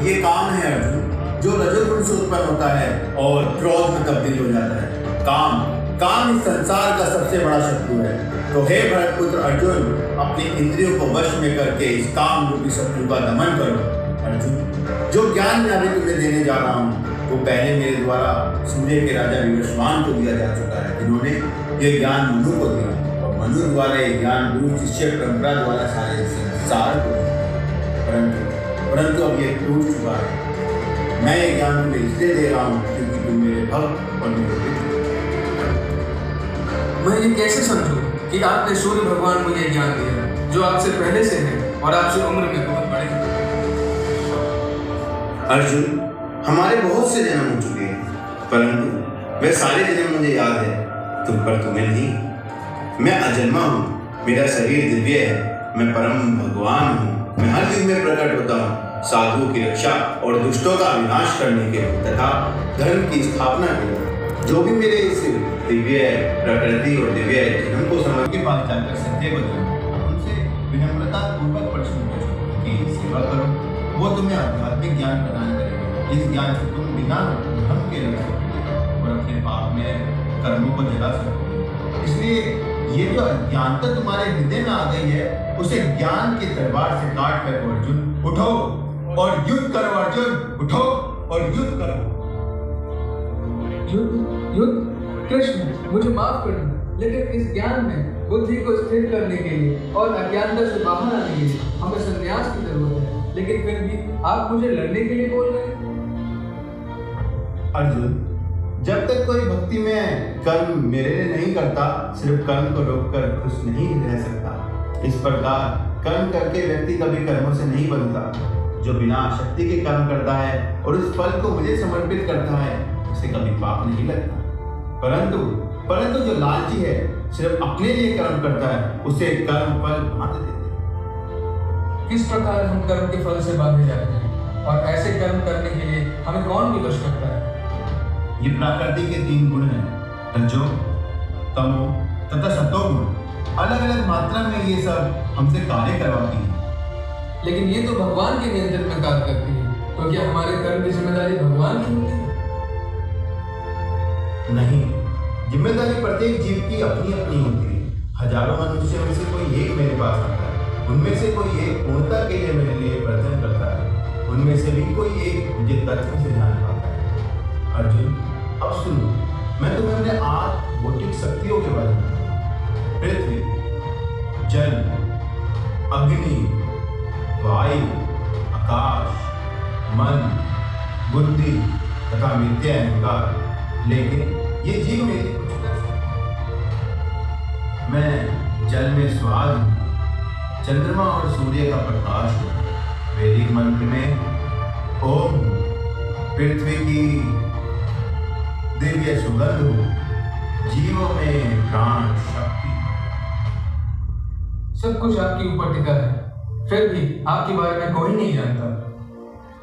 ये काम है अर्जुन जो रजोगुण से उत्पन्न होता है और क्रोध में तब्दील हो जाता है। काम इस संसार का सबसे बड़ा शत्रु है। तो हे भरतपुत्र अर्जुन, अपनी इंद्रियों को वश में करके इस काम रूपी शत्रु का दमन करो। अर्जुन, जो ज्ञान मैं अभी तुम्हें देने जा रहा हूँ वो पहले मेरे द्वारा सूर्य के राजा विवस्वान को दिया जा चुका है, जिन्होंने ये ज्ञान मनु को दिया और मनु द्वारा ये ज्ञान गुरु शिष्य परंपरा द्वारा सारे संसार को दिया। परंतु अब ये टूट चुका है। मैं ये ज्ञान तुम्हें इसलिए दे रहा हूँ क्योंकि तुम मेरे भक्त और मेरे मित्र। मैं ये कैसे समझूं कि आपने सूर्य भगवान को ये ज्ञान दिया जो आपसे पहले से है और आपसे उम्र में बहुत बड़े हैं? अर्जुन, हमारे बहुत से जन्म हो चुके हैं, परंतु वे सारे जन्म मुझे याद है, तुम पर तुम्हें नहीं। मैं अजन्मा हूँ, मेरा शरीर दिव्य है, मैं परम भगवान हूँ। मैं हर युग में प्रकट होता हूँ, साधुओं की रक्षा और दुष्टों का विनाश करने के लिए तथा धर्म की स्थापना के लिए। जो भी मेरे इस दिव्य प्रकृति और दिव्य जन्म को समझ के पास जाकर सत्य को जानो, उनसे विनम्रता पूर्वक प्रश्न पूछो कि सेवा करो, वो तुम्हें आध्यात्मिक ज्ञान प्रदान करेगा। इस ज्ञान से तुम बिना धर्म के रह सकते और अपने पाप में कर्मों को जला सकते। इसलिए ये जो अज्ञानता तुम्हारे हृदय में आ गई है, उसे ज्ञान की तलवार से काट कर अर्जुन उठो और युद्ध करो। अर्जुन उठो और युद्ध करो। युद्ध कृष्ण, मुझे माफ करना, लेकिन इस ज्ञान में बुद्धि को स्थिर करने के लिए और अज्ञानता से बाहर आने के लिए हमें संन्यास की जरूरत है। लेकिन फिर भी आप मुझे लड़ने के लिए बोल रहे हैं। अर्जुन, जब तक कोई भक्ति में कर्म मेरे लिए नहीं करता, सिर्फ कर्म को रोककर खुश नहीं रह सकता। इस प्रकार कर्म करके व्यक्ति कभी कर्मों से नहीं बनता। जो बिना शक्ति के कर्म करता है और उस फल को मुझे समर्पित करता है, उसे कभी पाप नहीं लगता। परंतु जो लालची है, सिर्फ अपने लिए कर्म करता है, उसे कर्म फल बांध देते हैं। किस प्रकार हम कर्म के फल से बांधे जाते हैं और ऐसे कर्म करने के लिए हमें कौन विवश करता है? ये प्रकृति के 3 गुण हैं, रजो, तमो तथा सतोगुण। अलग अलग मात्रा में ये सब हमसे कार्य करवाती है। लेकिन ये तो भगवान के नियंत्रण में कार्य करती है, तो क्या हमारे कर्म की जिम्मेदारी भगवान की होती है? नहीं, जिम्मेदारी प्रत्येक जीव की अपनी अपनी होती है। हजारों मनुष्यों में से कोई एक मेरे पास आता है, उनमें से कोई एक पूर्णता के लिए मेरे लिए प्रार्थना करता है, उनमें से भी कोई एक मुझे तत्व से जान पाता है। अर्जुन, अब सुनो, मैं तुम्हें अपने 8 भौतिक शक्तियों के बारे में, पृथ्वी, जल, अग्नि, वायु, आकाश, मन, बुद्धि तथा मिथ्या अहंकार। लेकिन ये जीव मेरी कुछ कर सकते। मैं जल में स्वाद हूँ, चंद्रमा और सूर्य का प्रकाश हूँ, वैदिक मंत्र में ओम, पृथ्वी की दिव्य सुगंध हूँ, जीवों में प्राण शक्ति। सब कुछ आपकी ऊपर टिका है, फिर भी आपके बारे में कोई नहीं जानता,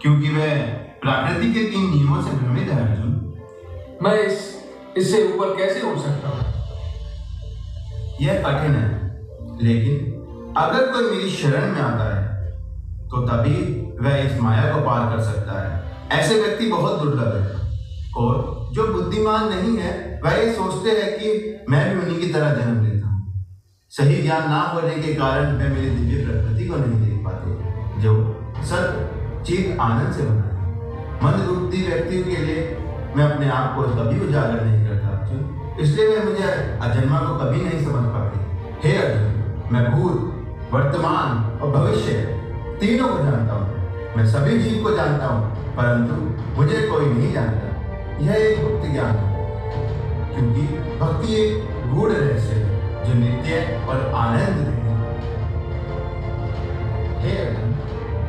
क्योंकि वह प्रकृति के 3 नियमों से भ्रमित है। अर्जुन, मैं इससे ऊपर कैसे उठ सकता हूँ? यह कठिन है, लेकिन अगर कोई मेरी शरण में आता है तो तभी वह इस माया को पार कर सकता है। ऐसे व्यक्ति बहुत दुर्लभ है और जो बुद्धिमान नहीं है वह ये सोचते हैं कि मैं भी उन्हीं की तरह जन्म लेता हूँ। सही ज्ञान ना होने के कारण वे मेरी दिव्य प्रकृति को नहीं देख पाते, जो सत चित आनंद से बना है। मंदबुद्धि व्यक्तियों के लिए मैं अपने आप को कभी उजागर नहीं करता, इसलिए वे मुझे अजन्मा को कभी नहीं समझ पाते। हे अर्जुन, मैं भूत, वर्तमान और भविष्य तीनों को जानता हूँ। मैं सभी जीव को जानता हूँ, परंतु मुझे कोई नहीं जानता। यह एक गुप्त ज्ञान है, क्योंकि भक्ति एक गूढ़ रहस्य है जो नित्य और आनंद है। हे अर्जुन,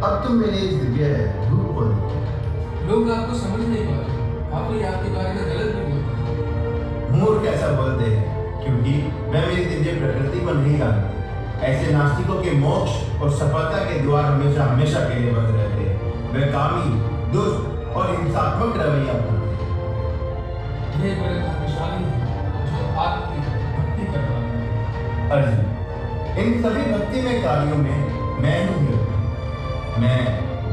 अब तुम मेरे इस दिव्य रूप को देखो। लोग आपको समझ नहीं पाते, आप ही आपके बारे में गलत भी बोलते हैं। मूर्ख ऐसा बोलते हैं क्योंकि मैं मेरी दिव्य प्रकृति को नहीं जानते। ऐसे नास्तिकों के मोक्ष और सफलता के द्वार हमेशा हमेशा के लिए बंद रहते हैं। वे कामी, दुष्ट और हिंसात्मक रवैया अपनाते हैं। ये बड़े भाग्यशाली हैं जो आपकी भक्ति कर रहा है। अर्जुन, इन सभी भक्ति में कार्यों में मैं ही हूँ। मैं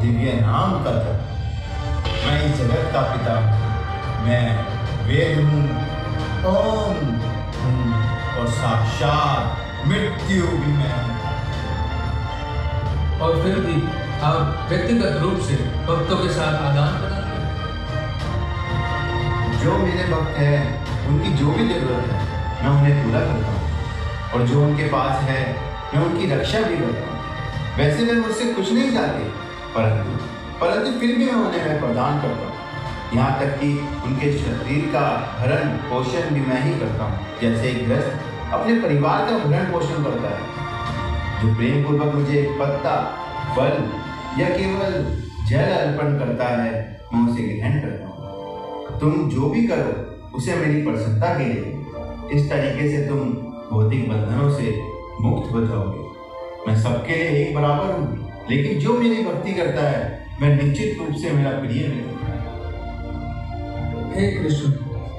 दिव्य नाम का जप, मैं इस जगत का पिता हूँ, मैं वेद हूँ, ओम हूँ और साक्षात मृत्यु भी मैं हूँ। और फिर भी आप व्यक्तिगत रूप से भक्तों के साथ आदान प्रदान करते हैं। जो मेरे भक्त हैं उनकी जो भी जरूरत है मैं उन्हें पूरा करता हूँ, और जो उनके पास है मैं उनकी रक्षा भी करता हूँ। वैसे वे मुझसे कुछ नहीं चाहते, परंतु फिर भी मैं उन्हें प्रदान करता हूँ। यहाँ तक कि उनके शरीर का भरण पोषण भी मैं ही करता हूँ, जैसे एक गृहस्थ अपने परिवार का भरण पोषण करता है। जो प्रेम पूर्वक मुझे पत्ता, फल या केवल जल अर्पण करता है, मैं उसे ग्रहण करता हूँ। तुम जो भी करो उसे मेरी प्रसन्नता के लिए। इस तरीके से तुम भौतिक बंधनों से मुक्त हो जाओगे। मैं सबके लिए एक बराबर हूँ, लेकिन जो मेरी भक्ति करता है मैं निश्चित रूप से मेरा प्रिय मिलूंगा। हे कृष्ण,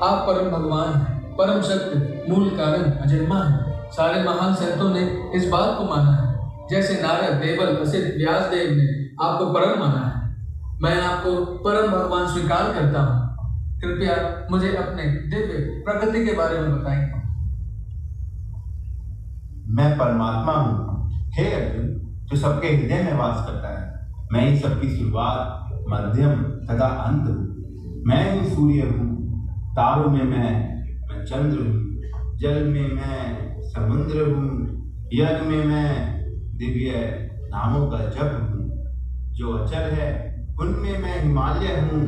आप परम भगवान हैं, परम सत्य, मूल कारण, अजन्मा हैं। सारे महान संतों ने इस बात को माना है। जैसे नारद, देवल, वशिष्ठ, व्यासदेव ने आपको परम माना है, मैं आपको परम भगवान स्वीकार करता हूँ। कृपया मुझे अपने दिव्य प्रकृति के बारे में बताएं। मैं परमात्मा हूँ, हे अर्जुन, जो सबके हृदय में वास करता है। मैं ही सबकी शुरुआत, मध्यम तथा अंत हूँ। मैं ही सूर्य हूँ, तारों में मैं चंद्र हूँ, जल में मैं समुद्र हूँ, यज्ञ में मैं दिव्य नामों का जप हूँ। जो अचल है उनमें मैं हिमालय हूँ,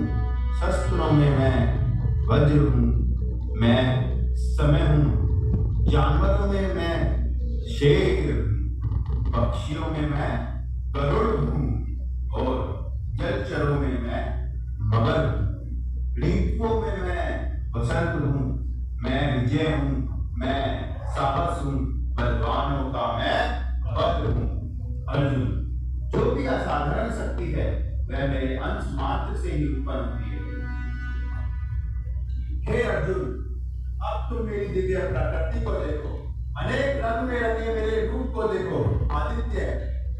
शस्त्रों में मैं वज्र हूँ। मैं समय हूँ, जानवरों में मैं शेर हूँ, पक्षियों में मैं गरुड़ हूँ और जलचरों में मैं मगर हूँ। ऋतुओं में मैं बसंत हूँ, मैं विजय हूँ, मैं साहस हूँ, बलवानों का मैं भद्र हूँ। अर्जुन, जो भी असाधारण शक्ति है वह मेरे अंश मात्र से ही उत्पन्न होती है। हे अर्जुन, अब तुम मेरी दिव्य प्रकृति को देखो, अनेक रंग में रंगे मेरे रूप को देखो। आदित्य,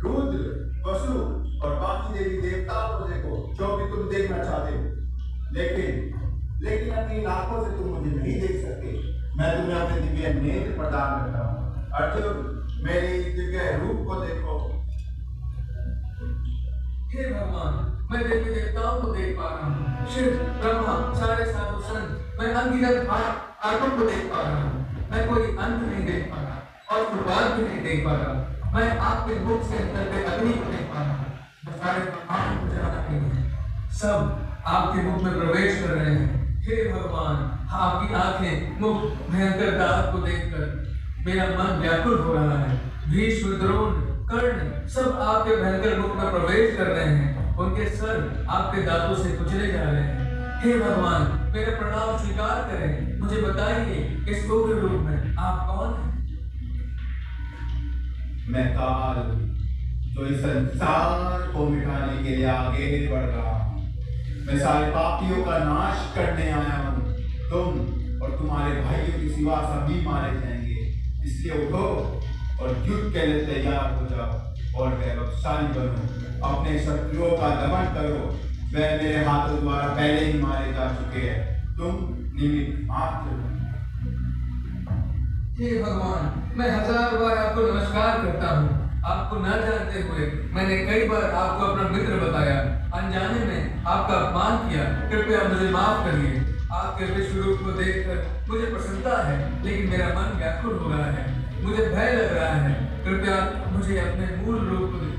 रुद्र, वसु और बाकी देवी देवताओं को देखो जो भी तुम देखना चाहते हो, लेकिन अपनी आंखों से तुम मुझे नहीं देख सकते। मैं तुम्हें अपने दिव्य नेत्र प्रदान करता हूँ। अर्जुन, मेरे दिव्य रूप को देखो। हे भगवान, मैं देवी देवताओं को देख पा रहा हूँ, शिव, ब्रह्मा, सारे साधु संत, मैं अनगिनत आत्माओं को देख पा रहा हूँ। मैं कोई अंत नहीं देख पा रहा और शुरुआत भी नहीं देख पा रहा। मैं आपके मुख से निकलते अग्नि को देख पा रहा हूँ, जो सारे ब्रह्मांड को जला रही है। सब आपके मुख में प्रवेश कर रहे हैं। हे भगवान, आपकी आंखें, मुख, भयंकर दाग को देखकर मेरा मन व्याकुल हो रहा है। भीष्म, द्रोण, कर्ण सब आपके भयंकर मुख में प्रवेश कर रहे हैं। उनके सर आपके दांतों से कुचले जा रहे हैं। हे भगवान, मेरा प्रणाम स्वीकार करें। मुझे बताइए, इस उग्र रूप में आप कौन हैं? मैं काल हूँ, जो इस संसार को मिटाने के लिए आगे बढ़ रहा हूँ। मैं सारे पापियों का नाश करने आया हूँ। तुम और तुम्हारे भाइयों की सिवा सभी मारे जाएंगे, इसलिए उठो और युद्ध के लिए तैयार हो जाओ और वैभवशाली बनो। अपने शत्रुओं का दमन करो, वह मेरे हाथों द्वारा पहले ही मारे जा चुके हैं। तुम निमित्त मात्र हो। हे भगवान, मैं 1000 बार आपको नमस्कार करता हूँ। आपको न जानते हुए मैंने कई बार आपको अपना मित्र बताया, अनजाने में आपका अपमान किया। कृपया मुझे माफ करिए। आपके विश्व रूप को देखकर मुझे प्रसन्नता है, लेकिन मेरा मन व्याकुल हो रहा है। मुझे भय लग रहा है। कृपया मुझे अपने मूल रूप को दिखाएं।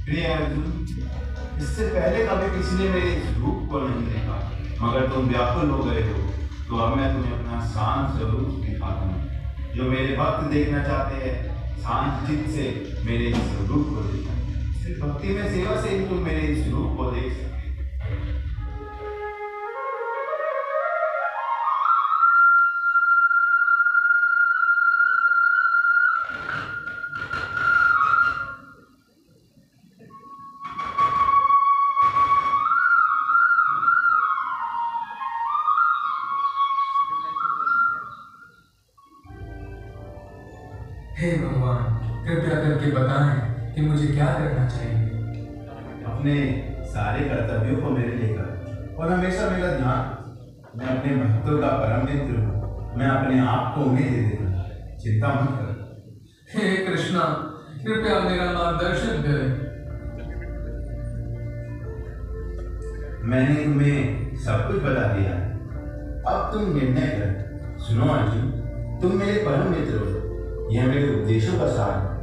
प्रिय अर्जुन, इससे पहले कभी किसी ने मेरे इस रूप को नहीं देखा, मगर तुम व्याकुल हो गए हो, तो अब मैं तुम्हें अपना शांत स्वरूप दिखाता हूँ। जो मेरे भक्त देखना चाहते हैं, शांत चित्त से मेरे इस रूप को देखो। सिर्फ भक्ति में सेवा से ही तुम मेरे इस रूप को देख सकते। हे भगवान, कृपया करके बताएं कि मुझे क्या करना चाहिए। अपने सारे कर्तव्यों को मेरे लेकर और हमेशा मेरा ध्यान, मैं अपने भक्तों का परम मित्र हूँ, मैं अपने आप को उन्हें दे देता, चिंता मत कर। हे कृष्णा, कृपया मेरा मार्गदर्शन करें। मैंने तुम्हें सब कुछ बता दिया है, अब तुम निर्णय कर। सुनो अर्जुन, तुम मेरे परम मित्र हो, यह मेरे उपदेशों का सार है।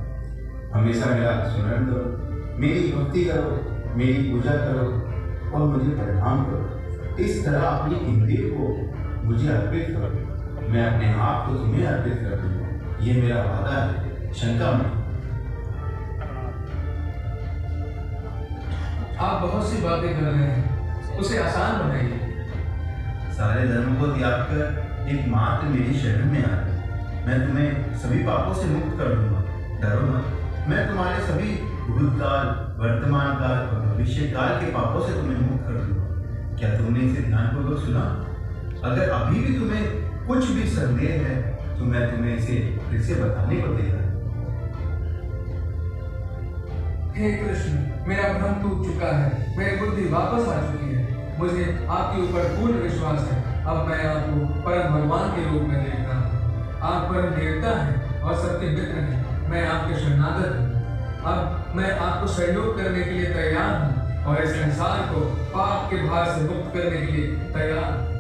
हमेशा मेरा स्मरण करो, मेरी भक्ति करो, मेरी पूजा करो और मुझे प्रणाम करो। इस तरह अपनी इंद्रियों को मुझे अर्पित करो, मैं अपने आप को तुम्हें अर्पित कर दूंगा। ये मेरा वादा है, शंका में। आप बहुत सी बातें कर रहे हैं, उसे आसान बनाइए। सारे धर्म को त्याग कर एकमात्र मेरी शरण में आ गए। मैं तुम्हें सभी पापों से मुक्त कर दूंगा, डरो मत। मैं तुम्हारे सभी भूतकाल, वर्तमान काल और भविष्य काल के पापों से तुम्हें मुक्त कर दूंगा। क्या तुमने इसे ध्यानपूर्वक सुना? अगर अभी भी तुम्हें कुछ भी संदेह है तो मैं तुम्हें इसे फिर से बताने को तैयार हूं। हे कृष्ण, मेरा भ्रम टूट चुका है, मेरी बुद्धि वापस आ चुकी है। मुझे आपके ऊपर पूर्ण विश्वास है। अब मैं आपको परम भगवान के रूप में देख रहा हूँ। आप परम देवता हैं और सबके मित्र हैं। मैं आपके शरणागत हूँ। अब मैं आपको सहयोग करने के लिए तैयार हूँ और इस संसार को पाप के भार से मुक्त करने के लिए तैयार हूँ।